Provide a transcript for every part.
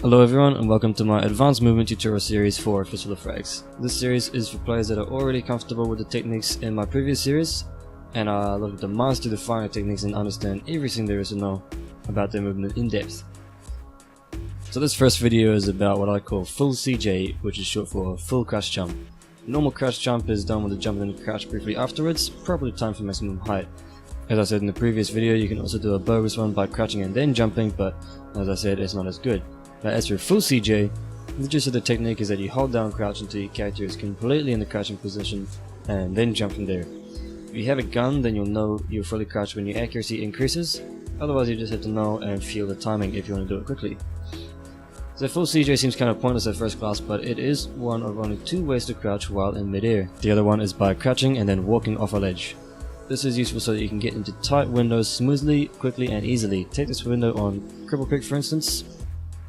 Hello everyone and welcome to my advanced movement tutorial series for Fistful of Frags. This series is for players that are already comfortable with the techniques in my previous series and are looking to master the firing techniques and understand everything there is to know about their movement in depth. So this first video is about what I call full CJ, which is short for full crouch jump. Normal crouch jump is done with the jump and the crouch briefly afterwards, properly timed for maximum height. As I said in the previous video, you can also do a bogus one by crouching and then jumping, but as I said, it's not as good. But as for full CJ, the gist of the technique is that you hold down crouch until your character is completely in the crouching position and then jump from there. If you have a gun, then you'll know you're fully crouched when your accuracy increases, otherwise you just have to know and feel the timing if you want to do it quickly. So full CJ seems kind of pointless at first glance, but it is one of only two ways to crouch while in midair. The other one is by crouching and then walking off a ledge. This is useful so that you can get into tight windows smoothly, quickly and easily. Take this window on Cripple Creek for instance.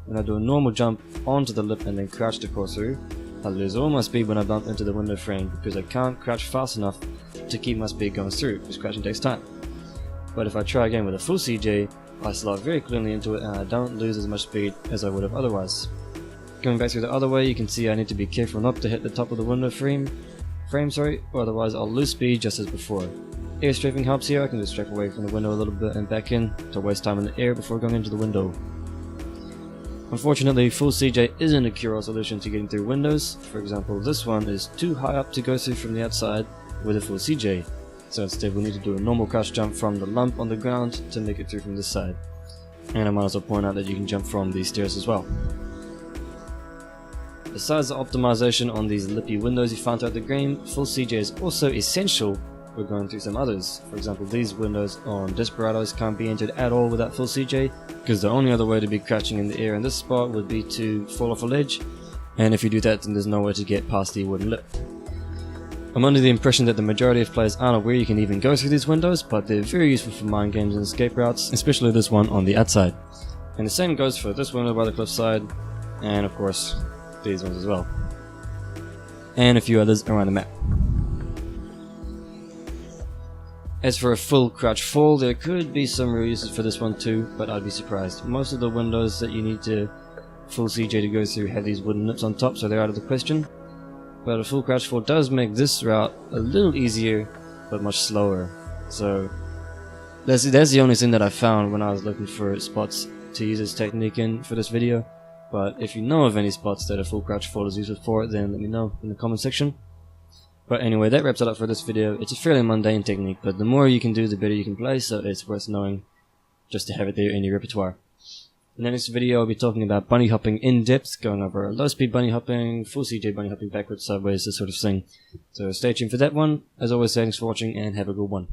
When I do a normal jump onto the lip and then crouch to crawl through, I lose all my speed when I bump into the window frame because I can't crouch fast enough to keep my speed going through, because crouching takes time. But if I try again with a full CJ, I slide very cleanly into it and I don't lose as much speed as I would have otherwise. Going back through the other way, you can see I need to be careful not to hit the top of the window frame, or otherwise I'll lose speed just as before. Air strafing helps here. I can just strafe away from the window a little bit and back in to waste time in the air before going into the window. Unfortunately, full CJ isn't a cure-all solution to getting through windows. For example, this one is too high up to go through from the outside with a full CJ. So instead we'll need to do a normal crouch jump from the lump on the ground to make it through from this side. And I might also point out that you can jump from these stairs as well. Besides the optimization on these lippy windows you find throughout the game, full CJ is also essential for going through some others. For example, these windows on Desperados can't be entered at all without full CJ, because the only other way to be crouching in the air in this spot would be to fall off a ledge, and if you do that then there's no way to get past the wooden lip. I'm under the impression that the majority of players aren't aware you can even go through these windows, but they're very useful for mind games and escape routes, especially this one on the outside. And the same goes for this window by the cliffside, and of course these ones as well, and a few others around the map. As for a full crouch fall, there could be some real uses for this one too, but I'd be surprised. Most of the windows that you need to full CJ to go through have these wooden lips on top, so they're out of the question. But a full crouch fall does make this route a little easier, but much slower. So that's the only thing that I found when I was looking for spots to use this technique in for this video. But if you know of any spots that a full crouch fall is useful for, then let me know in the comment section. But anyway, that wraps it up for this video. It's a fairly mundane technique, but the more you can do, the better you can play, so it's worth knowing just to have it there in your repertoire. In the next video, I'll be talking about bunny hopping in depth, going over low speed bunny hopping, full CJ bunny hopping backwards, sideways, this sort of thing. So stay tuned for that one. As always, thanks for watching and have a good one.